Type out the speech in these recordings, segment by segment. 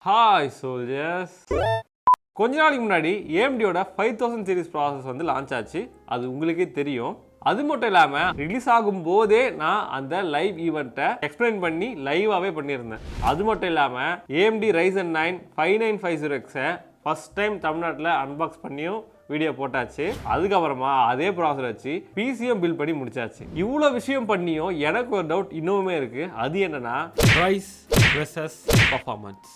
Hi soldiers. கொஞ்ச நாளைக்கு முன்னாடி AMDயோட 5000 சீரிஸ் ப்ராசஸ் வந்து லான்ச் ஆச்சு. அது உங்களுக்கே தெரியும். அது மட்டும் இல்லாமல் ரிலீஸ் ஆகும் போதே நான் அந்த லைவ் ஈவெண்ட்டை எக்ஸ்பிளைன் பண்ணி லைவாகவே பண்ணியிருந்தேன். அது மட்டும் இல்லாமல் AMD Ryzen 9 5950Xஐ ஃபர்ஸ்ட் டைம் தமிழ்நாட்டில் அன்பாக்ஸ் பண்ணியும் வீடியோ போட்டாச்சு. அதுக்கப்புறமா அதே ப்ராசஸர் வச்சு பிசியும் பில்ட் பண்ணி முடிச்சாச்சு. இவ்வளோ விஷயம் பண்ணியும் எனக்கு ஒரு டவுட் இன்னுமே இருக்கு. அது என்னன்னா ப்ரைஸ் வெர்சஸ் பர்ஃபார்மன்ஸ்.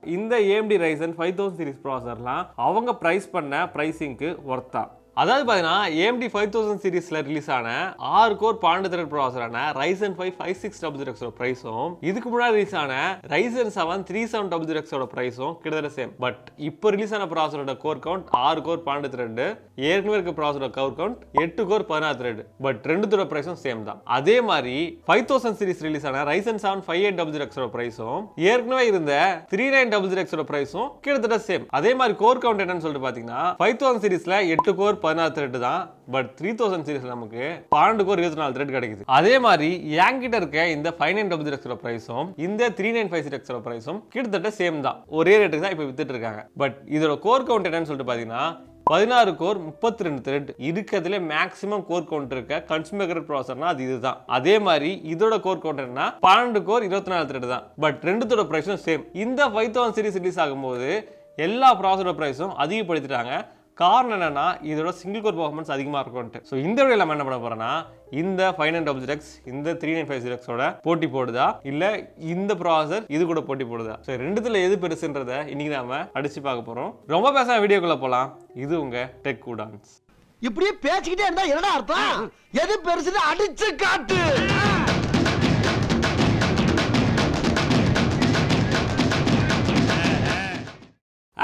இந்த AMD Ryzen 5000 சீரிஸ் ப்ராசஸர்லாம் அவங்க ப்ரைஸ் பண்ண ப்ரைஸிங்க்கு ஒர்த்தா? அதாவது பார்த்தீங்கன்னா AMD 5000 சீரிஸில் ரிலீஸ் ஆன 6 கோர் 12 த்ரெட் ப்ராசஸரான Ryzen 5 5600Xோட ப்ரைஸும் இதுக்கு முன்னாடி ரிலீஸ் ஆன Ryzen 7 3700Xோட ப்ரைஸும் கிட்டத்தட்ட சேம். பட் இப்போ ரிலீஸ் ஆன ப்ராசஸரோட கோர் கவுண்ட் 6 கோர் 12 த்ரெட், ஏற்கனவே இருக்க ப்ராசஸரோட core count 8 core 16 thread. But ரெண்டுத்தோட ப்ரைஸும் சேம் தான். அதே மாதிரி 5000 சீரிஸ் ரிலீஸ் ஆன Ryzen 7 5800Xோட ப்ரைஸும் ஏற்கனவே இருந்த 3900Xோட ப்ரைஸும் கிட்டத்தட்ட சேம். அதே மாதிரி கோர் கவுண்ட் என்னன்னு சொல்லிட்டு பார்த்தீங்கன்னா 5000 சீரிஸ்ல 8 கோர் 16 த்ரெட் தான். பட் 3000 சீரிஸ்ல நமக்கு 12 கோர் 24 த்ரெட் கிடைக்குது. அதே மாதிரி என்கிட்ட இருக்க இந்த 5900Xோட பிரைஸும் இந்த 3950Xோட பிரைஸும் கிட்டத்தட்ட சேம் தான். ஒரே ரேட்டுக்கு தான் இப்போ வித்துட்டு இருக்காங்க. பட் இதோட கோர் கவுண்ட் என்னன்னு சொல்லிட்டு பாத்தீங்கன்னா 16 கோர் 32 த்ரெட் இருக்கிறதுல மேக்ஸிமம் கோர் கவுண்ட் இருக்க கன்சூமர் கிரேட் ப்ராசஸர்னா அது இதுதான். அதே மாதிரி இதோட கோர் கவுண்ட் என்ன 12 கோர் 24 த்ரெட் தான். பட் ரெண்டுத்தோட பிரைஸும் சேம். இந்த 5000 சீரிஸ் ரிலீஸ் ஆகும்போது எல்லா ப்ராசஸரோட பிரைஸும் அதிகப்படுத்திட்டாங்க. காரணம் என்னன்னா இதோட சிங்கிள் கோர் பெர்ஃபார்மன்ஸ் அதிகமாக இருக்கும்ட்டு. ஸோ இந்த வீடியோவில் நம்ம என்ன பண்ண போறோம்னா இந்த 5900X இந்த 3950Xோட போட்டி போடுதா இல்லை இந்த ப்ராசஸர் இது கூட போட்டி போடுதா? ஸோ ரெண்டுத்துல எது பெருசுன்றதை இன்னைக்கு நாம அடிச்சு பார்க்க போறோம். ரொம்ப பேசாம வீடியோக்குள்ள போலாம். இது உங்க டெக் கூடான்ஸ். இப்படியே பேசிக்கிட்டே இருந்தா என்னடா அர்த்தம்? எது பெருசுன்னு அடிச்சு காட்டு.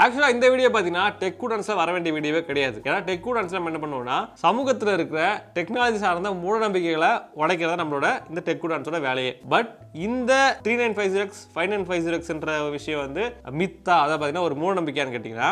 ஆக்சுவலாக இந்த வீடியோ பார்த்தீங்கன்னா டெக் கூடன்ஸில் வர வேண்டிய வீடியோவே கிடையாது. ஏன்னா டெக் கூடன்ஸில் நம்ம என்ன பண்ணுவோம்னா சமூகத்தில் இருக்கிற டெக்னாலஜி சார்ந்த மூட நம்பிக்கைகளை உடைக்கிறதா நம்மளோட இந்த டெக் கூடன்ஸோட வேலையே. பட் இந்த 3950X 5950Xன்ற விஷயம் வந்து மித்தா, அதை பார்த்தீங்கன்னா ஒரு மூட நம்பிக்கையான்னு கேட்டிங்கன்னா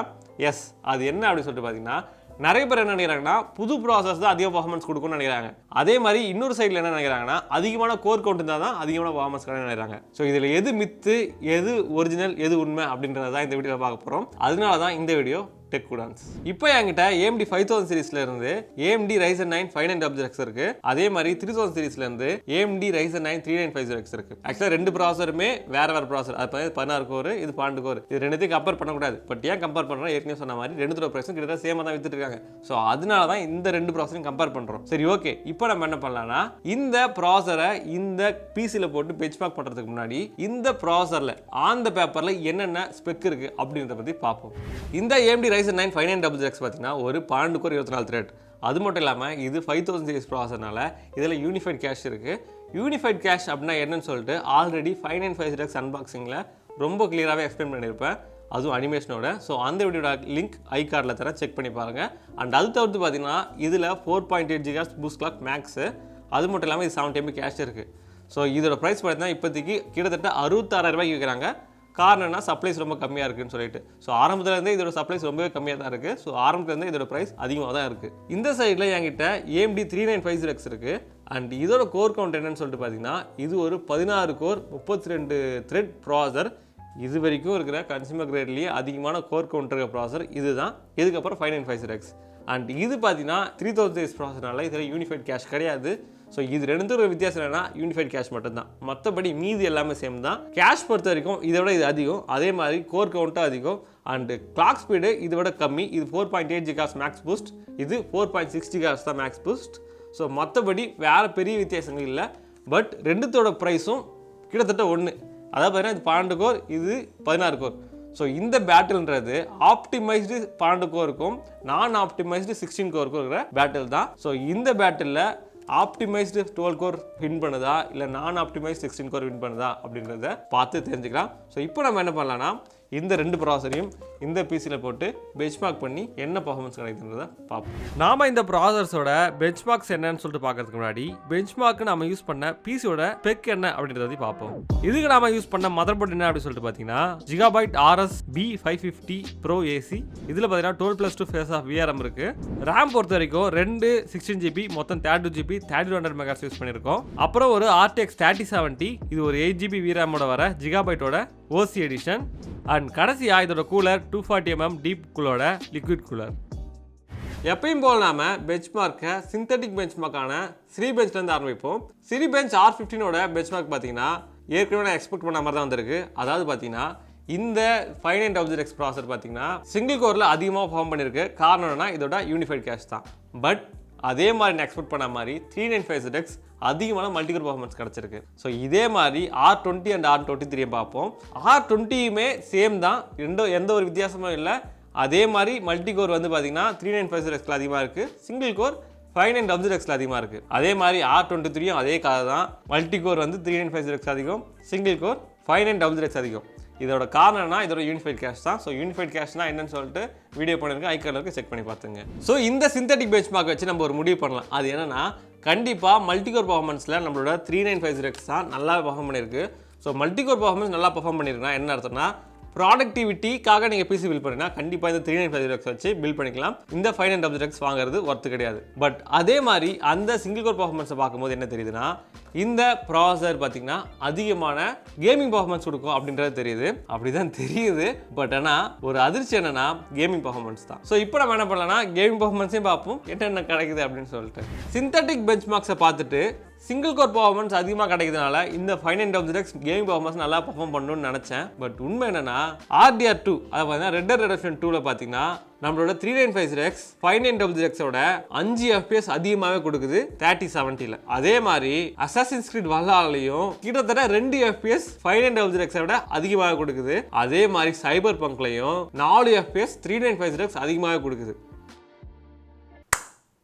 எஸ், அது என்ன அப்படின்னு சொல்லிட்டு பார்த்தீங்கன்னா நிறைய பேர் என்ன நினைக்கிறாங்கன்னா புது ப்ராசஸ் தான் அதிக பர்ஃபார்மன்ஸ் கொடுக்கும்னு நினைக்கிறாங்க. அதே மாதிரி இன்னொரு சைடில் என்ன நினைக்கிறாங்கன்னா அதிகமான கோர் கவுண்ட் இருந்தால் தான் அதிகமான பர்ஃபார்மன்ஸ் நினைக்கிறாங்க. ஸோ இதில் எது மித்து, எது ஒரிஜினல், எது உண்மை அப்படின்றத தான் இந்த வீடியோவில் பார்க்க போகிறோம். அதனால தான் இந்த வீடியோ டெக் கூடான்ஸ். இப்போ என்கிட்ட AMD 5000 சீரிஸ்ல இருந்து AMD Ryzen 9 5900X இருக்கு. அதே மாதிரி 3000 சீரிஸ்ல இருந்து AMD Ryzen 9 3950X இருக்கு. ஆக்சுவலா ரெண்டு ப்ராசஸருமே வேற வேற ப்ராசஸர். அது 16 கோர், இது 12 கோர். இது ரெண்டுத்தையும் கம்பேர் பண்ணக்கூடாது. பட் ஏன் கம்பேர் பண்றோம்? ஏற்கனவே சொன்ன மாதிரி ரெண்டுத்தோட பிரைஸும் கிட்டத்தட்ட சேமா தான் வித்துட்டு இருக்காங்க. ஸோ அதனால தான் இந்த ரெண்டு ப்ராசஸரையும் கம்பேர் பண்றோம். சரி, ஓகே. இப்போ நம்ம என்ன பண்ணலாம்னா இந்த ப்ராசஸரை இந்த பிசில போட்டு பெஞ்ச்மார்க் பண்றதுக்கு முன்னாடி இந்த ப்ராசஸர்ல ஆன் த பேப்பர்ல என்னென்ன ஸ்பெக் இருக்கு அப்படின்றத பத்தி பார்ப்போம். இந்த AMD Ryzen 9 5900X பார்த்தீங்கன்னா ஒரு 12 கோர் 24 த்ரெட். அது மட்டும் இல்லாமல் இது 5000 சீரிஸ் ப்ராசஸர்னால இதில் யூனிஃபைட் கேஷ் இருக்குது. யூனிஃபைட் கேஷ் அப்படின்னா என்னன்னு சொல்லிட்டு ஆல்ரெடி 5950X அன்பாக்சிங்கில் ரொம்ப கிளியராகவே எக்ஸ்பிளைன் பண்ணியிருப்பேன், அதுவும் அனிமேஷனோட. ஸோ அந்த வீடியோட லிங்க் ஐ கார்டில் தர, செக் பண்ணி பாருங்கள். அண்ட் அது தவிர்த்து பார்த்தீங்கன்னா இதில் 4.8 GHz பூஸ்ட் கிளாக் மேக்ஸு, அது மட்டும் இல்லாமல் இது 7 MB கேஷ் இருக்குது. ஸோ இதோட ப்ரைஸ் பார்த்தீங்கன்னா இப்போதைக்கு கிட்டத்தட்ட 66,000 ரூபாய்க்கு விற்கிறாங்க. காரணம்னா சப்ளைஸ் ரொம்ப கம்மியாக இருக்குன்னு சொல்லிட்டு. ஸோ ஆரம்பத்துலேருந்தே இதோட சப்ளைஸ் ரொம்பவே கம்மியாக தான் இருக்குது. ஸோ ஆரம்பத்துலேருந்தே இதோட ப்ரைஸ் அதிகமாக தான் இருக்குது. இந்த சைடில் என்கிட்ட AMD 3950X இருக்குது. அண்ட் இதோட கோர் கவுண்ட் என்னன்னு சொல்லிட்டு பார்த்தீங்கன்னா இது ஒரு 16 கோர் 32 த்ரெட் ப்ராசஸர். இது வரைக்கும் இருக்கிற கன்சூமர் கிரேட்லேயே அதிகமான கோர் கவுண்ட் இருக்கிற ப்ராசஸர் இதுதான். இதுக்கப்புறம் 5950X. அண்ட் இது பார்த்தீங்கன்னா 3000 சீரிஸ் ப்ராசஸர்னால இதில் யூனிஃபைட் கேஷ் கிடையாது. ஸோ இது ரெண்டு வித்தியாசம் என்னன்னா யூனிஃபைட் கேஷ் மட்டும்தான். மற்றபடி மீதி எல்லாமே சேம் தான். கேஷ் பொறுத்த வரைக்கும் இதை விட இது அதிகம். அதே மாதிரி கோர் கவுண்ட்டும் அதிகம். அண்ட் கிளாக் ஸ்பீடு இதை விட கம்மி. இது 4.8 GHz மேக்ஸ் பூஸ்ட், இது 4.6 GHz தான் மேக்ஸ் பூஸ்ட். ஸோ மற்றபடி வேறு பெரிய வித்தியாசங்கள் இல்லை. பட் ரெண்டுத்தோட ப்ரைஸும் கிட்டத்தட்ட ஒன்று. அதாவது பார்த்தீங்கன்னா இது 12 கோர், இது 16 கோர். ஸோ இந்த பேட்டில்ன்றது ஆப்டிமைஸ்டு 12 கோருக்கும் நான் ஆப்டிமைஸ்டு 16 கோருக்கும் இருக்கிற பேட்டில் தான். ஸோ இந்த பேட்டிலில் ஆப்டிமைஸ்டு 12 கோர் வின் பண்ணுதா இல்லை நான் ஆப்டிமைஸ்டு 16 கோர் வின் பண்ணுதா அப்படின்றத பார்த்து தெரிஞ்சுக்கலாம். ஸோ இப்போ நம்ம என்ன பண்ணலாம்னா இந்த ரெண்டு ப்ராசஸரையும் இந்த பிசியில் போட்டு பெஞ்ச்மார்க் பண்ணி என்ன பர்ஃபார்மன்ஸ் கிடைக்குதுன்றத பார்ப்போம். நாம இந்த ப்ராசஸரோட பெஞ்ச்மார்க்ஸ் என்னன்னு சொல்லிட்டு பார்க்கறதுக்கு முன்னாடி பெஞ்ச்மார்க்கு நம்ம யூஸ் பண்ண பிசியோட ஸ்பெக் என்ன அப்படின்றத பார்ப்போம். இதுக்கு நாம யூஸ் பண்ண மதர் போர்டு என்ன அப்படின்னு சொல்லிட்டு பார்த்தீங்கன்னா GB RS B550 Pro AC. இதில் பார்த்தீங்கன்னா 12+2 ஃபேஸ் ஆஃப் VRM இருக்கு. ரேம் பொறுத்த வரைக்கும் 2 16GB மொத்தம் 32GB 3200 MHz யூஸ் பண்ணியிருக்கோம். அப்புறம் ஒரு RTX 3070, இது ஒரு 8GB VRAM ஓட வர GB OC எடிஷன். அண்ட் கடைசியாக இதோட கூலர் 240mm டீப் கூலோட லிக்விட் கூலர். எப்பயும் போல் நாம பெஞ்ச்மார்க்கை சிந்தட்டிக் பெஞ்ச்மார்க்கான சிரிபெஞ்ச்லேருந்து ஆரம்பிப்போம். சிரிபெஞ்ச் R15ஓட பெஞ்ச்மார்க் பார்த்தீங்கன்னா ஏற்கனவே நான் எக்ஸ்பெக்ட் பண்ண மாதிரி தான் வந்திருக்கு. அதாவது பார்த்தீங்கன்னா இந்த 5900X ப்ராசர் பார்த்தீங்கன்னா சிங்கிள் கோரில் அதிகமாக பர்ஃபார்ம் பண்ணியிருக்கு. காரணம் என்னன்னா இதோட யூனிஃபைட் கேஷ் தான். பட் அதே மாதிரி நான் எக்ஸ்பெக்ட் பண்ண மாதிரி 395ZX அதிகமான மல்டிகோர் பர்ஃபார்மன்ஸ் கிடச்சிருக்கு. ஸோ இதே மாதிரி R20 அண்ட் R23 பார்ப்போம். R20யுமே சேம் தான், எந்த ஒரு வித்தியாசமும் இல்லை. அதே மாதிரி மல்டிகோர் வந்து பார்த்தீங்கன்னா 395ZXல அதிகமாக இருக்குது, சிங்கிள் கோர் 5900Xல அதிகமாக இருக்குது. அதே மாதிரி R23யும் அதே கதை தான், மல்டிகோர் வந்து 395ZX அதிகம், சிங்கிள் கோர் 5900X அதிகம். இதோட காரணம்னா இதோட யூனிஃபைட் கேஷ் தான். ஸோ யூனிஃபைட் கேஷ்னா என்னன்னு சொல்லிட்டு வீடியோ பண்ணியிருக்கேன், ஐக்கார்டில் செக் பண்ணி பார்த்துங்க. ஸோ இந்த சிந்தட்டிக் பெஞ்ச்மார்க் வச்சு நம்ம ஒரு முடிவு பண்ணலாம். அது என்னன்னா கண்டிப்பாக மல்டிகோர் பர்ஃபார்மன்ஸில் நம்மளோட 395ZX தான் நல்லா பர்ஃபார்ம் பண்ணியிருக்கு. ஸோ மல்டிகோர் பர்ஃபார்மன்ஸ் நல்லா பர்ஃபார்ம் பண்ணியிருக்குன்னா என்ன அர்த்தம்னா ப்ராடக்டிவிட்டிக்காக நீங்கள் பிசி பில் பண்ணினா கண்டிப்பாக இந்த 395ZX வச்சு பில் பண்ணிக்கலாம். இந்த 5900X வாங்குறது ஒர்த்து கிடையாது. பட் அதே மாதிரி அந்த சிங்கிள் கோர் பர்ஃபார்மன்ஸை பார்க்கும்போது என்ன தெரியுதுன்னா இந்த ப்ராசர் பார்த்தீங்கன்னா அதிகமான கேமிங் பர்ஃபார்மன்ஸ் கொடுக்கும் அப்படின்றது தெரியுது. அப்படிதான் தெரியுது. பட் ஆனால் ஒரு அதிர்ச்சி என்னன்னா கேமிங் பர்ஃபார்மன்ஸ் தான். ஸோ இப்போ நம்ம என்ன பண்ணலாம்னா கேமிங் பர்ஃபார்மன்ஸையும் பார்ப்போம், என்ன கிடைக்குது அப்படின்னு சொல்லிட்டு. சிந்தட்டிக் பெஞ்ச்மார்க்ஸை பார்த்துட்டு சிங்கிள் கோர் பர்ஃபார்மன்ஸ் அதிகமாக கிடைக்கிறதுனால இந்த 5900X கேமிங் பர்ஃபார்மன்ஸ் நல்லா பர்ஃபார்ம் பண்ணணும்னு நினச்சேன். பட் உண்மை என்னன்னா RDR2 அதை பார்த்தீங்கன்னா ரெட் டெட் ரெடெம்ப்ஷன் 2ல பார்த்தீங்கன்னா நம்மளோட 395ZX 5900Xோட 5 FPS அதிகமாகவே கொடுக்குது 3070ல. அதே மாதிரி அசாசின்ஸ் கிரீட் வல்லாலையும் கிட்டத்தட்ட 2 FPS 5900Xோட அதிகமாக கொடுக்குது. அதே மாதிரி சைபர் பங்க்லையும் 4 FPS 395ZX அதிகமாக கொடுக்குது.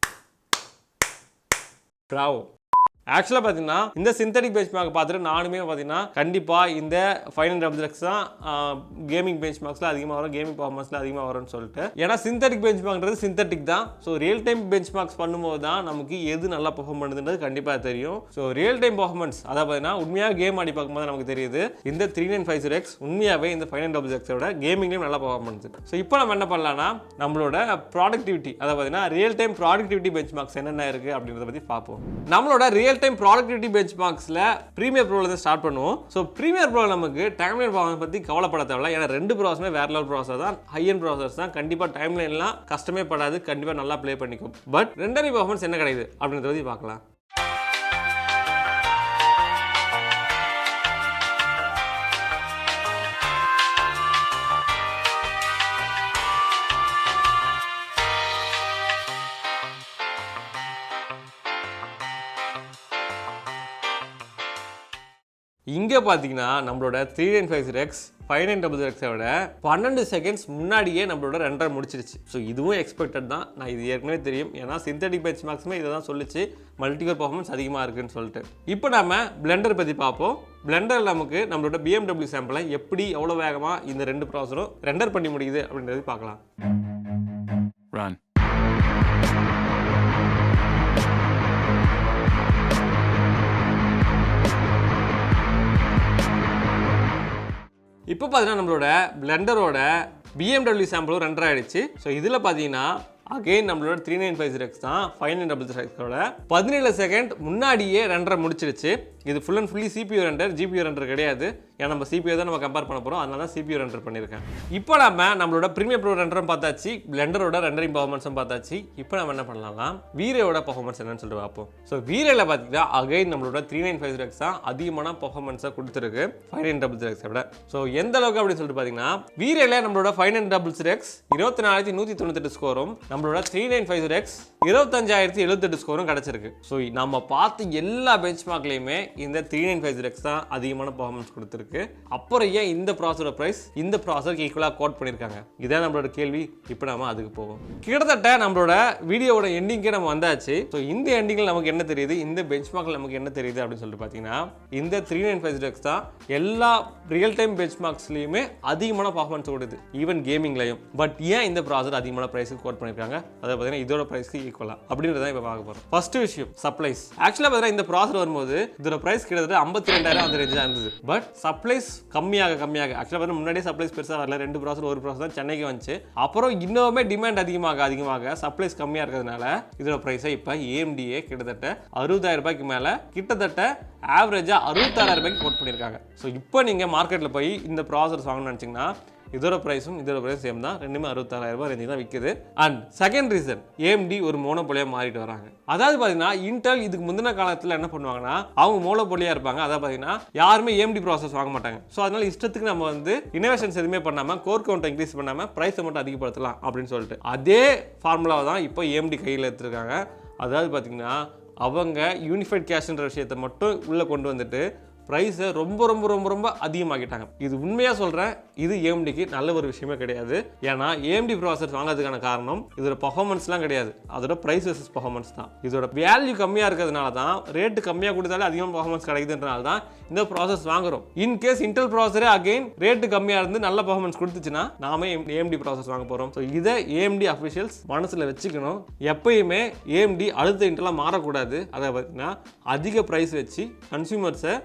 பிராவோ. ஆக்சுவலாக பார்த்தீங்கன்னா இந்த சிந்தட்டிக் பெஞ்ச்மார்க் பார்த்துட்டு நானுமே பார்த்தீங்கன்னா கண்டிப்பாக இந்த 5900X தான் கேமிங் பெஞ்ச்மார்க்ஸில் அதிகமாக வரும், கேமிங் பர்ஃபார்மன்ஸில் அதிகமாக வரும்னு சொல்லிட்டு. ஏன்னா சிந்தட்டிக் பெஞ்ச்மார்க்ன்றது சிந்தட்டிக் தான். ஸோ ரியல் டைம் பெஞ்ச்மார்க்ஸ் பண்ணும்போது தான் நமக்கு எது நல்லா பர்ஃபார்ம் பண்ணுதுன்றது கண்டிப்பாக தெரியும். ஸோ ரியல் டைம் பர்ஃபார்மன்ஸ் அதை பார்த்தீங்கன்னா உண்மையாக கேம் ஆடி பார்க்கும்போது நமக்கு தெரியுது இந்த 395ZX உண்மையாகவே இந்த 5900Xோட கேமிங்லேயும் நல்லா பர்ஃபார்ம் பண்ணுது. ஸோ இப்போ நம்ம என்ன பண்ணலாம்னா நம்மளோட ப்ராடக்டிவிட்டி அதை பார்த்தீங்கன்னா ரியல் டைம் ப்ராடக்டிவிட்டி பெஞ்ச்மார்க்ஸ் என்னென்ன இருக்குது அப்படின்றத பற்றி பார்ப்போம். நம்மளோட ரியல் டைம் ப்ராடக்டிவிட்டி பெஞ்ச்மார்க்ஸ்ல பிரீமியர் ப்ரோல இருந்து ஸ்டார்ட் பண்ணுவோம். ஸோ பிரீமியர் ப்ரோ நமக்கு டைம்லைன் பர்ஃபார்மன்ஸ் பற்றி கவலைப்பட தேவையில்ல. ஏன்னா ரெண்டு ப்ராசஸுமே வேற லெவல் ப்ராசஸர் தான், ஹை எண்ட் ப்ராசஸர் தான். கண்டிப்பாக டைம்லைன்லாம் கஷ்டமே படாது, கண்டிப்பாக நல்லா ப்ளே பண்ணிக்கும். பட் ரெண்டரி பர்ஃபார்மன்ஸ் என்ன கிடைக்குது அப்படின்றத பற்றி பார்க்கலாம். இங்கே பார்த்தீங்கன்னா நம்மளோட 395ZX 5900Xோட 12 செகண்ட்ஸ் முன்னாடியே நம்மளோட ரெண்டரை முடிச்சிருச்சு. ஸோ இதுவும் எக்ஸ்பெக்டட் தான், நான் இது ஏற்கனவே தெரியும். ஏன்னா சிந்தட்டிக் பெஞ்ச்மார்க்ஸுமே இதை தான் சொல்லிச்சு மல்டிகோர் பர்ஃபார்மன்ஸ் அதிகமாக இருக்குன்னு சொல்லிட்டு. இப்போ நம்ம பிளெண்டர் பற்றி பார்ப்போம். பிளெண்டர் நமக்கு நம்மளோட BMW சாம்பிளை எப்படி எவ்வளோ வேகமாக இந்த ரெண்டு ப்ராசரும் ரெண்டர் பண்ணி முடியுது அப்படின்றது பார்க்கலாம். இப்போ பார்த்தீங்கன்னா நம்மளோட பிளெண்டரோட BMW சாம்பிளும் ரெண்டர் ஆகிடுச்சு. ஸோ இதில் பார்த்தீங்கன்னா அகைன் நம்மளோட 395ZX தான் 5900Xோட 17 செகண்ட் முன்னாடியே ரெண்டரை முடிச்சிருச்சு. இது full and fully CPU render, GPU render கிடையாது. ஏன்னா நம்ம CPU தான் நம்ம கம்பேர் பண்ண போகிறோம், அதனால தான் CPU ரெண்டர் பண்ணியிருக்கேன். இப்போ நம்ம நம்மளோட பிரீமியர் ப்ரோ ரெண்டரும் பார்த்தாச்சு, பிளெண்டரோட ரெண்டரிங் பர்ஃபார்மன்ஸும் பார்த்தாச்சு. இப்போ நம்ம என்ன பண்ணலாம்னா வீரோட பர்ஃபார்மன்ஸ் என்னன்னு சொல்லிட்டு பார்ப்போம். ஸோ வீரில் பார்த்தீங்கன்னா அகைன் நம்மளோட 395ZX தான் அதிகமான பர்ஃபார்மன்ஸை கொடுத்துருக்கு 5900Xோட. ஸோ எந்த அளவுக்கு அப்படின்னு சொல்லிட்டு பார்த்தீங்கன்னா வீரில் நம்மளோட 5900X 24198 ஸ்கோரும் நம்மளோட 395ZX 25078 ஸ்கோரும் கிடைச்சிருக்கு. ஸோ நம்ம பார்த்த எல்லா பெஞ்ச்மார்க்லையுமே இந்த 395ZX தான் அதிகமான பர்ஃபார்மன்ஸ் கொடுத்துருக்கு. அப்புறம் ஏன் இந்த ப்ராசரோட பிரைஸ் இந்த ப்ராசருக்கு ஈக்குவலாக கோட் பண்ணியிருக்காங்க? இதான் நம்மளோட கேள்வி. இப்போ நம்ம அதுக்கு போவோம். கிட்டத்தட்ட நம்மளோட வீடியோவோட எண்டிங்கே நம்ம வந்தாச்சு. ஸோ இந்த எண்டிங்கில் நமக்கு என்ன தெரியுது, இந்த பெஞ்ச்மார்க்கில் நமக்கு என்ன தெரியுது அப்படின்னு சொல்லிட்டு பார்த்தீங்கன்னா இந்த 395ZX தான் எல்லா ரியல் டைம் பெஞ்ச்மார்க்ஸ்லையுமே அதிகமான பர்ஃபார்மன்ஸ் கொடுக்குது, ஈவன் கேமிங்லையும். பட் ஏன் இந்த ப்ராசர் அதிகமான பிரைஸுக்கு கோட் பண்ணியிருக்காங்க, அதை பார்த்தீங்கன்னா இதோட பிரைஸ்க்கு ஈக்குவலா அப்படின்றத இப்போ பார்க்க போகிறோம். ஃபர்ஸ்ட் விஷயம் சப்ளைஸ். ஆக்சுவலாக பார்த்தீங்கன்னா இந்த ப்ராசர் வரும்போது இதோட பிரைஸ் கிட்டத்தட்ட 52,000 அந்த ரேஞ்ச் தான் இருந்தது. பட் சப்ளைஸ் கம்மியாக ஆக்சுவலாக பார்த்தா முன்னாடியே சப்ளைஸ் பெருசாக வரல, ரெண்டு ப்ராசர் ஒரு ப்ராசர் தான் சென்னைக்கு வந்துச்சு. அப்புறம் இன்னுமே டிமாண்ட் அதிகமாக சப்ளைஸ் கம்மியாக இருக்கிறதுனால இதோட பிரைஸை இப்போ AMDயே கிட்டத்தட்ட 60,000 ரூபாய்க்கு மேலே கிட்டத்தட்ட ஆவரேஜாக 66,000 ரூபாய்க்கு கோட் பண்ணியிருக்காங்க. ஸோ இப்போ நீங்கள் மார்க்கெட்டில் போய் இந்த ப்ராசர்ஸ் வாங்கணும்னு நினச்சிங்கன்னா இதோட பிரைஸும் சேம் தான், ரெண்டுமே 66,000 ரூபாய் ரேஞ்சில் தான் விற்குது. அண்ட் செகண்ட் ரீசன், AMD ஒரு மோனோபோலியா மாறிட்டு வராங்க. அதாவது பார்த்தீங்கன்னா இன்டெல் இதுக்கு முந்தின காலத்தில் என்ன பண்ணுவாங்கன்னா அவங்க மோனோபோலியா இருப்பாங்க. அதாவது பார்த்தீங்கன்னா யாருமே AMD ப்ராசஸ் வாங்க மாட்டாங்க. ஸோ அதனால இஷ்டத்துக்கு நம்ம வந்து இனோவேஷன்ஸ் எதுவுமே பண்ணாமல் கோர் கவுண்ட் இன்க்ரீஸ் பண்ணாமல் ப்ரைஸை மட்டும் அதிகப்படுத்தலாம் அப்படின்னு சொல்லிட்டு அதே ஃபார்முலாவை தான் இப்போ AMD கையில் எடுத்துருக்காங்க. அதாவது பார்த்தீங்கன்னா அவங்க யூனிஃபைட் கேஷ்ன்ற விஷயத்தை மட்டும் உள்ளே கொண்டு வந்துட்டு ப்ரைஸை ரொம்ப ரொம்ப ரொம்ப ரொம்ப அதிகமாக்கிட்டாங்க. இது உண்மையாக சொல்கிறேன், இது AMDக்கு நல்ல ஒரு விஷயமே கிடையாது. ஏன்னா AMD ப்ராசஸ் வாங்கிறதுக்கான காரணம் இதோட பர்ஃபார்மன்ஸ்லாம் கிடையாது, அதோட ப்ரைஸ் வெர்சஸ் பர்ஃபார்மன்ஸ் தான். இதோட வேல்யூ கம்மியாக இருக்கிறதுனால தான், ரேட்டு கம்மியாக கொடுத்தாலே அதிகமாக பர்ஃபார்மன்ஸ் கிடைக்குதுன்றனால தான் இந்த ப்ராசஸ் வாங்குறோம். இன்கேஸ் இன்டெல் ப்ராசரே அகைன் ரேட்டு கம்மியாக இருந்து நல்ல பர்ஃபார்மன்ஸ் கொடுத்துச்சுன்னா நாம AMD ப்ராசஸ் வாங்க போகிறோம். ஸோ இதை AMD அஃபிஷியல்ஸ் மனசில் வச்சுக்கணும். எப்பயுமே AMD அடுத்த இன்டெல்லாம் மாறக்கூடாது. அதை பார்த்தீங்கன்னா அதிக ப்ரைஸ் வச்சு கன்சியூமர்ஸை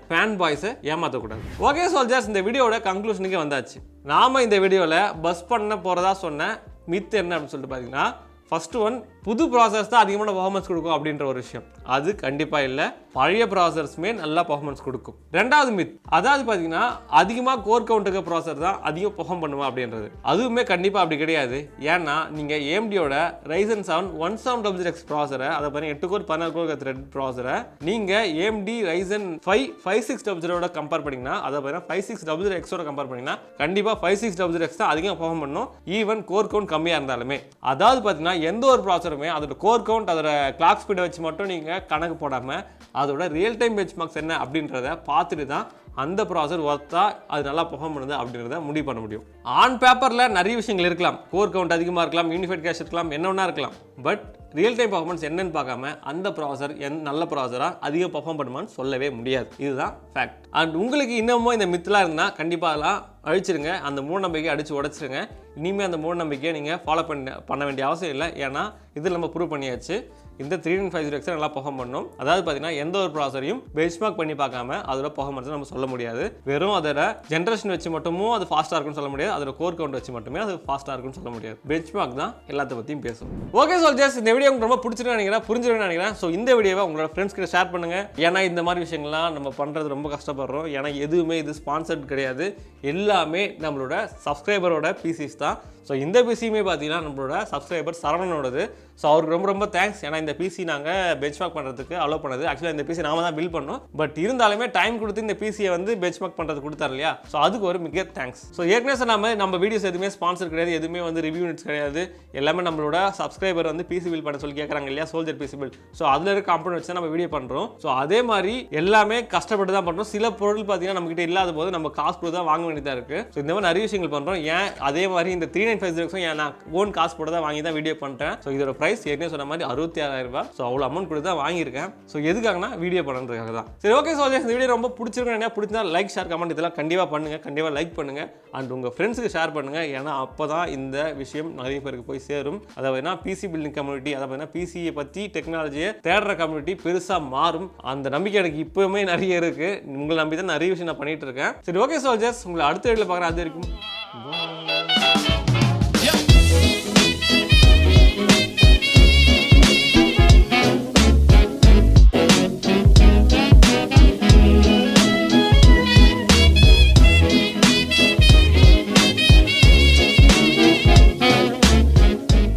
பாய்ஸை ஏமாற்றக்கூடாது. ஓகே சோல்ஜர்ஸ், இந்த வீடியோட கன்க்ளூஷனுக்கே வந்தாச்சு. நாம இந்த வீடியோவில் பஸ் பண்ண போகிறதா சொன்ன மித் என்ன அப்படின்னு சொல்லிட்டு பார்த்தீங்கன்னா, ஃபர்ஸ்ட் ஒன், புது ப்ராசஸ் தான் அதிகமான பர்ஃபார்மன்ஸ் கொடுக்கும் அப்படின்ற ஒரு விஷயம். அது கண்டிப்பாக இல்லை, பழைய ப்ராசஸர்ஸுமே நல்லா பர்ஃபார்மன்ஸ் கொடுக்கும். ரெண்டாவது மித், அதாவது பார்த்தீங்கன்னா அதிகமாக கோர் கவுண்ட்டுக்கு ப்ராசஸர் தான் அதிகம் பெர்ஃபார்ம் பண்ணுமா அப்படின்றது. அதுவுமே கண்டிப்பாக அப்படி கிடையாது. ஏன்னா நீங்கள் AMDயோட Ryzen 7 1700X ப்ராசரை, அதை பார்த்தீங்கன்னா 8 கோர் 16 கோர் த்ரெட் ப்ராசரை நீங்கள் AMD Ryzen 5 5600 கம்பேர் பண்ணிங்கன்னா, அதை பார்த்தீங்கன்னா 5600X கம்பேர் பண்ணிங்கன்னா கண்டிப்பாக 5600X தான் அதிகம் பெர்ஃபார்ம் பண்ணும், ஈவன் கோர் கவுண்ட் கம்மியாக இருந்தாலுமே. அதாவது பார்த்தீங்கன்னா எந்த ஒரு ப்ராசருமே அதோட கோர் கவுண்ட் அதோட கிளாக் ஸ்பீடை வச்சு மட்டும் நீங்கள் கணக்கு போடாமல் அதோட ரியல் டைம் பெஞ்ச்மார்க்ஸ் என்ன அப்படின்றத பார்த்துட்டு தான் அந்த ப்ராசர் ஒர்த்தா அது நல்லா பெர்ஃபார்ம் பண்ணுது அப்படின்றத முடிவு பண்ண முடியும். ஆன் பேப்பரில் நிறைய விஷயங்கள் இருக்கலாம், கோர் கவுண்ட் அதிகமாக இருக்கலாம், யூனிஃபைட் கேஷ் இருக்கலாம், என்ன ஒன்றா இருக்கலாம். பட் ரியல் டைம் பர்ஃபார்மன்ஸ் என்னன்னு பார்க்காம அந்த ப்ராசர் நல்ல ப்ராசராக அதிகம் பர்ஃபார்ம் பண்ணுமான்னு சொல்லவே முடியாது. இதுதான் ஃபேக்ட். அண்ட் உங்களுக்கு இன்னமும் இந்த மித்லாம் இருந்தால் கண்டிப்பாக அதெல்லாம் அழிச்சிருங்க, அந்த மூட நம்பிக்கையை அடித்து உடச்சிருங்க. இனிமேல் அந்த மூட நம்பிக்கையை நீங்கள் ஃபாலோ பண்ண வேண்டிய அவசியம் இல்லை. ஏன்னா இது நம்ம ப்ரூவ் பண்ணியாச்சு, இந்த 3950X நல்லா பெர்ஃபார்ம் பண்ணும். அதாவது பார்த்தீங்கன்னா எந்த ஒரு ப்ராசரையும் பெஞ்ச்மார்க் பண்ணி பார்க்காம அதோட பெர்ஃபார்மன்ஸ் நம்ம சொல்ல முடியாது. வெறும் அதோட ஜென்ரேஷன் வச்சு மட்டுமும் அது ஃபாஸ்ட்டாக இருக்குன்னு சொல்ல முடியாது, அதோட கோர் கவுண்ட் வச்சு மட்டுமே அது ஃபாஸ்ட்டாக இருக்குன்னு சொல்ல முடியாது. பெஞ்ச்மார்க் தான் எல்லாத்த பற்றியும் பேசும். ஓகே சோல்ஜர்ஸ், இந்த வீடியோ உங்களுக்கு ரொம்ப பிடிச்சிருன்னு நினைக்கிறேன், புரிஞ்சிருன்னு நினைக்கிறேன். ஸோ இந்த வீடியோவை உங்களோட ஃப்ரெண்ட்ஸ் கிட்ட ஷேர் பண்ணுங்க. ஏன்னா இந்த மாதிரி விஷயங்கள்லாம் நம்ம பண்ணுறது ரொம்ப கஷ்டப்படுறோம். ஏன்னா எதுவுமே இது ஸ்பான்சர்ட் கிடையாது, எல்லாமே நம்மளோட சப்ஸ்கிரைபரோட பிசிஸ் தான். ஸோ இந்த பிசியுமே பார்த்தீங்கன்னா நம்மளோட சப்ஸ்கிரைபர் சரவணனோடது. ஸோ அவருக்கு ரொம்ப ரொம்ப தேங்க்ஸ். ஏன்னா இந்த பிசி நாங்கள் பெஞ்ச்மார்க் பண்ணுறதுக்கு அலோவ் பண்ணது. ஆக்சுவலாக இந்த பிசி நாம தான் பில் பண்ணோம், பட் இருந்தாலுமே டைம் கொடுத்து இந்த பிசியை வந்து பெஞ்ச்மார்க் பண்ணுறது கொடுத்தாரு இல்லையா. ஸோ அதுக்கு ஒரு மிக தேங்க்ஸ். ஸோ ஏற்கனவே நம்ம வீடியோஸ் எதுவுமே ஸ்பான்சர் கிடையாது, எதுவுமே வந்து ரிவ்யூ யூனிட்ஸ் கிடையாது. எல்லாமே நம்மளோட சப்ஸ்கிரைபர் வந்து பிசி பில் பண்ண சொல்லி கேட்குறாங்க இல்லையா, சோல்ஜர் பிசி பில். ஸோ அதில் இருக்க காம்பனன்ட் வச்சு நம்ம வீடியோ பண்ணுறோம். ஸோ அதே மாதிரி எல்லாமே கஷ்டப்பட்டு தான் பண்ணுறோம். சில பொருள் பார்த்தீங்கன்னா நம்மகிட்ட இல்லாத போது நம்ம காசு கொடுத்து தான் வாங்க வேண்டியதாக இருக்குது. ஸோ இந்த மாதிரி நிறைய விஷயங்கள் பண்ணுறோம். ஏன் அதே மாதிரி இந்த 3950X ஏன் நான் ஓன் காசு போட்டு தான் வாங்கி தான் வீடியோ பண்ணுறேன். ஸோ இதோட ப்ரைஸ் ஏற்கனவே சொன்ன மாதிரி 66,000 ரூபாய். ஸோ அவ்வளோ அமௌண்ட் கொடுத்து தான் வாங்கியிருக்கேன். ஸோ எதுக்காகனா வீடியோ பண்ணுறதுக்காக தான். சரி ஓகே சோல்ஜர்ஸ், இந்த வீடியோ ரொம்ப பிடிச்சிருக்கேன். பிடிச்சா லைக், ஷேர், கமெண்ட் இதெல்லாம் கண்டிப்பாக பண்ணுங்கள். கண்டிப்பாக லைக் பண்ணுங்கள் அண்ட் உங்கள் ஃப்ரெண்ட்ஸுக்கு ஷேர் பண்ணுங்கள். ஏன்னா அப்போ தான் இந்த விஷயம் நிறைய பேருக்கு போய் சேரும். அதாவது பிசி பில்டிங் கம்யூனிட்டி, அதாவது பிசியை பற்றி டெக்னாலஜியை தேடுற கம்யூனிட்டி பெருசாக மாறும். அந்த நம்பிக்கை எனக்கு இப்போவுமே நிறைய இருக்குது. உங்களை நம்பி தான் நிறைய விஷயம் நான் பண்ணிட்டு இருக்கேன். சரி ஓகே சோல்ஜர்ஸ், உங்களை அடுத்த வீடியோவில் பார்க்குறேன். அது வரைக்கும்